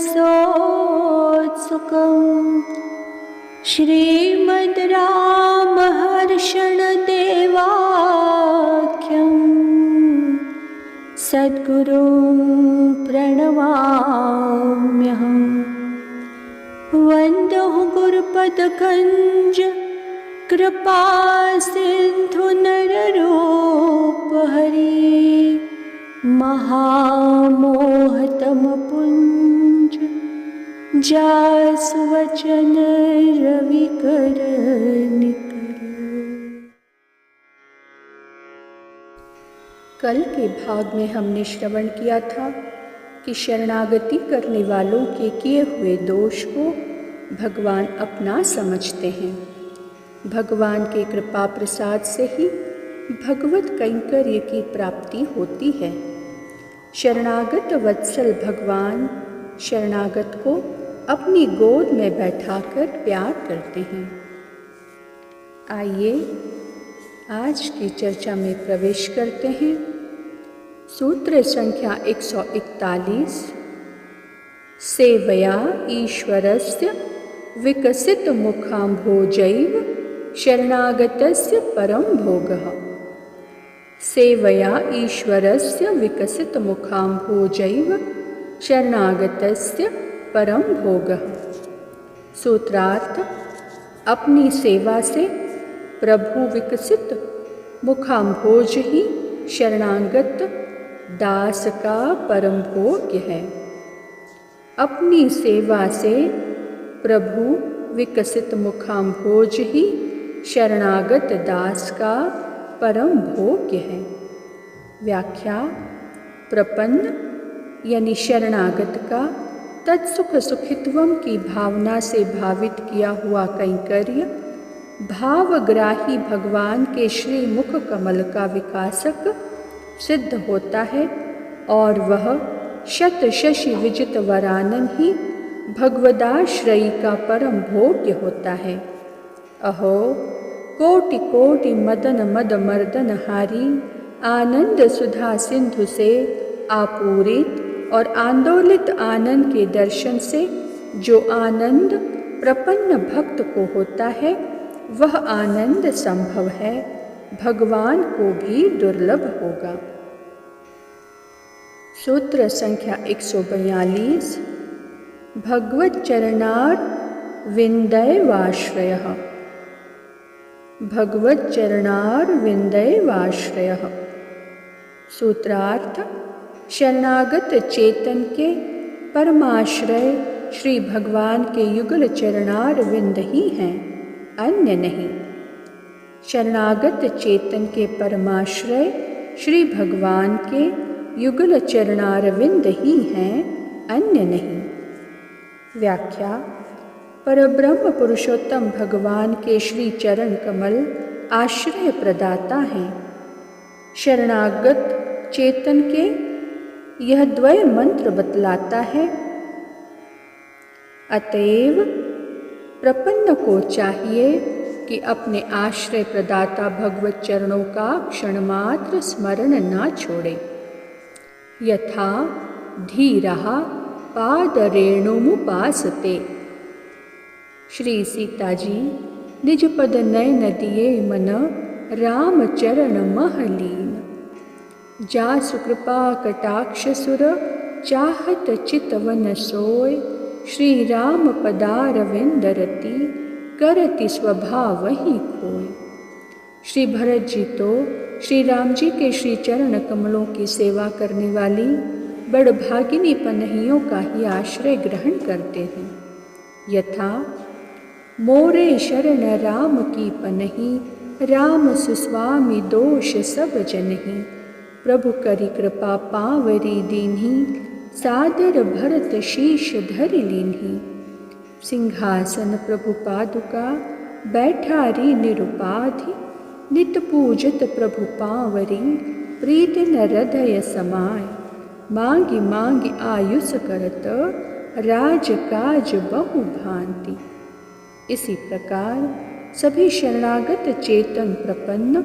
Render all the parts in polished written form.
सोत्सुकम् श्रीमद् रामहर्षणदेवाख्यम् सद्गुरुं प्रणमाम्यहम्। वन्दो गुरुपदकञ्ज कृपा सिन्धु नररूपहरि महामोहतमपुञ्ज जासुवचन रविकर निकर। कल के भाग में हमने श्रवण किया था कि शरणागति करने वालों के किए हुए दोष को भगवान अपना समझते हैं। भगवान के कृपा प्रसाद से ही भगवत कैंकर्य की प्राप्ति होती है। शरणागत वत्सल भगवान शरणागत को अपनी गोद में बैठाकर प्यार करते हैं। आइए आज की चर्चा में प्रवेश करते हैं। सूत्र संख्या 141। सेवया ईश्वरस्य विकसित मुखाम्भोजैव शरणागतस्य परम भोगः। सेवया ईश्वरस्य विकसित मुखाम्भोजैव शरणागतस्य परम भोगः। सूत्रार्थ: अपनी सेवा से प्रभु विकसित मुखाम्भोज ही शरणागत दास का परम भोग्य है। अपनी सेवा से प्रभु विकसित मुखाम्भोज ही शरणागत दास का परम भोग्य है। व्याख्या: प्रपन्न यानी शरणागत का तत्सुख सुखित्वम की भावना से भावित किया हुआ कैंकर्य भावग्राही भगवान के श्री मुख कमल का विकासक सिद्ध होता है और वह शत शशि विजित वरानन ही भगवदाश्रयी का परम भोग्य होता है। अहो कोटि कोटि मदन मद मर्दन हारी आनंद सुधा सिंधु से आपूरित और आंदोलित आनंद के दर्शन से जो आनंद प्रपन्न भक्त को होता है वह आनंद संभव है भगवान को भी दुर्लभ होगा। सूत्र संख्या 142। भगवत चरणार विंदैवाश्रयः। भगवत चरणार विंदैवाश्रयः। सूत्रार्थ: शरणागत चेतन के परमाश्रय श्री भगवान के युगल चरणार विंद ही हैं, अन्य नहीं। शरणागत चेतन के परमाश्रय श्री भगवान के युगल चरणारविंद ही हैं, अन्य नहीं। व्याख्या: परब्रह्म पुरुषोत्तम भगवान के श्री चरण कमल आश्रय प्रदाता हैं। शरणागत चेतन के यह द्वय मंत्र बतलाता है। अतएव प्रपन्न को चाहिए कि अपने आश्रय प्रदाता भगवत चरणों का क्षणमात्र स्मरण न छोड़े। यथा धीरः पादरेणुमुपासते। श्री सीता जी निज पद नयन दिए मन राम चरण महलीन। जासु कृपा कटाक्ष सुर चाहत चितवन सोय। श्री राम पदारविंद रति करति स्वभाव ही खोय। श्री भरत जी तो श्री राम जी के श्री चरण कमलों की सेवा करने वाली बड़भागिनी पनहियों का ही आश्रय ग्रहण करते हैं। यथा मोरे शरण राम की पनहि राम सुस्वामी दोष सब जनहि। प्रभु करि कृपा पावरी दीन्ही सादर भरत शीश धरि लीन्ही। सिंहासन प्रभु पादुका बैठारी निरुपाधि। नित पूजत प्रभु पावरी प्रीत न हृदय समाय। मांगी मांगी आयुष करत राज काज बहु भांति। इसी प्रकार सभी शरणागत चेतन प्रपन्न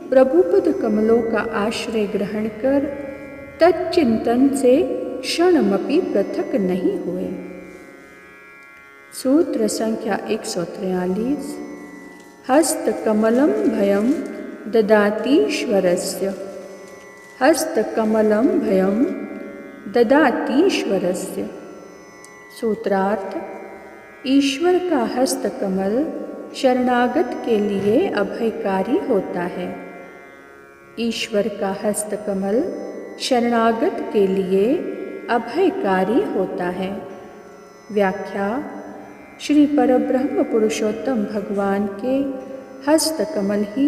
प्रभुपद कमलों का आश्रय ग्रहण कर तच्चिंतन से क्षणमपि पृथक नहीं हुए। सूत्र संख्या 143। हस्तकमलं भयं ददातीश्वरस्य। हस्तकमलं भयं ददातीश्वरस्य। सूत्रार्थ: ईश्वर का हस्तकमल शरणागत के लिए अभयकारी होता है। ईश्वर का हस्तकमल शरणागत के लिए अभयकारी होता है। व्याख्या: श्री परब्रह्म पुरुषोत्तम भगवान के हस्तकमल ही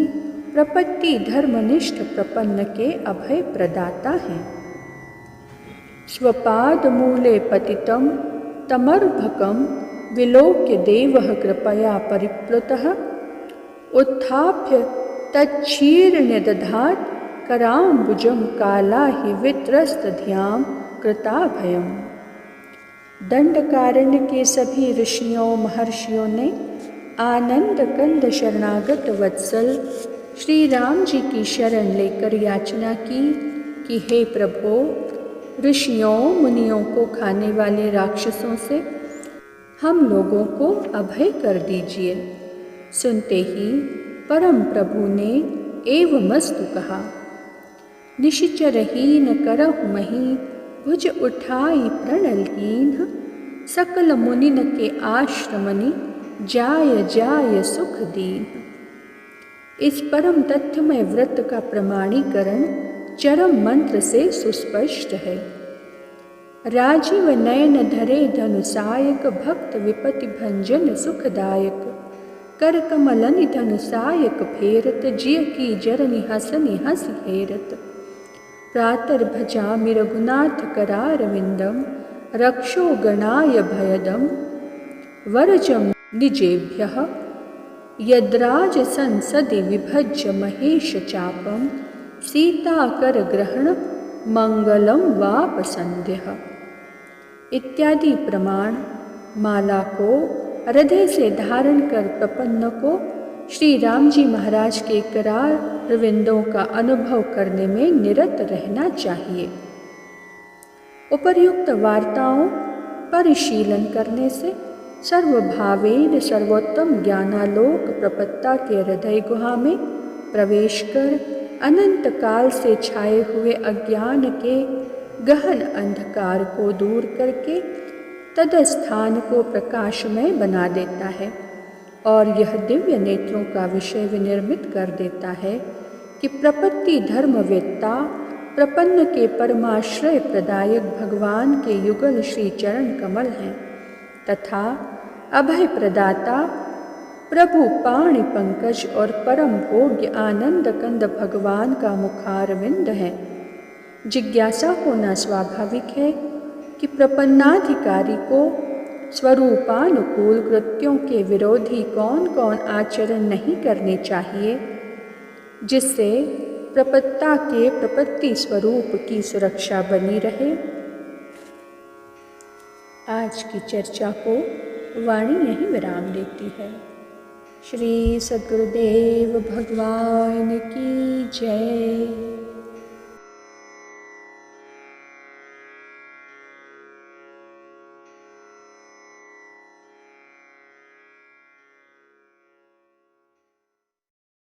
प्रपत्ति धर्मनिष्ठ प्रपन्न के अभय प्रदाता हैं। स्वपाद मूले पतितं तमर्भकं विलोक्य देवः कृपया परिप्लुतः उत्थाप्य तच्छीर्ण्यदधात् कराम्बुजं कालाहि वित्रस्तधियां कृताभयम्। दंडकारण्य के सभी ऋषियों महर्षियों ने आनंद कंद शरणागत वत्सल श्री राम जी की शरण लेकर याचना की कि हे प्रभो, ऋषियों मुनियों को खाने वाले राक्षसों से हम लोगों को अभय कर दीजिए। सुनते ही परम प्रभु ने एवमस्तु कहा। निशिचरहीन करहु मही भुज उठाई प्रणलहीन सकल मुनिन के आश्रमनि जाय जाय सुख दीन। इस परम तथ्यमय व्रत का प्रमाणीकरण चरम मंत्र से सुस्पष्ट है। राजीव नयन धरे धनुषायक भक्त विपति भंजन सुखदायक कर कमलनि धनुषायक फेरत जिय की जरनि हसनि हसि हेरत। प्रातर भजामि रघुनाथ करारविंदम रक्षो गणाय भयदम वरजम निजेभ्यः यद्राज संसदि विभज्य महेश चापम सीता कर ग्रहण मंगलम वापसंध्यः। इत्यादि प्रमाण माला को हृदय से धारण कर प्रपन्न को श्री राम जी महाराज के करार रविंदों का अनुभव करने में निरत रहना चाहिए। उपर्युक्त वार्ताओं परिशीलन करने से सर्वभावेन सर्वोत्तम ज्ञानालोक प्रपत्ता के हृदय गुहा में प्रवेश कर अनंत काल से छाए हुए अज्ञान के गहन अंधकार को दूर करके तदस्थान को प्रकाशमय बना देता है और यह दिव्य नेत्रों का विषय विनिर्मित कर देता है कि प्रपत्ति धर्मवेत्ता प्रपन्न के परमाश्रय प्रदायक भगवान के युगल श्री चरण कमल हैं तथा अभय प्रदाता प्रभु पाणि पंकज और परम भोग्य आनंद कंद भगवान का मुखारविंद है। जिज्ञासा होना स्वाभाविक है कि प्रपन्नाधिकारी को स्वरूपानुकूल कृत्यों के विरोधी कौन कौन आचरण नहीं करने चाहिए, जिससे प्रपत्ता के प्रपत्ति स्वरूप की सुरक्षा बनी रहे। आज की चर्चा को वाणी यहीं विराम देती है। श्री सद्गुरुदेव भगवान की जय।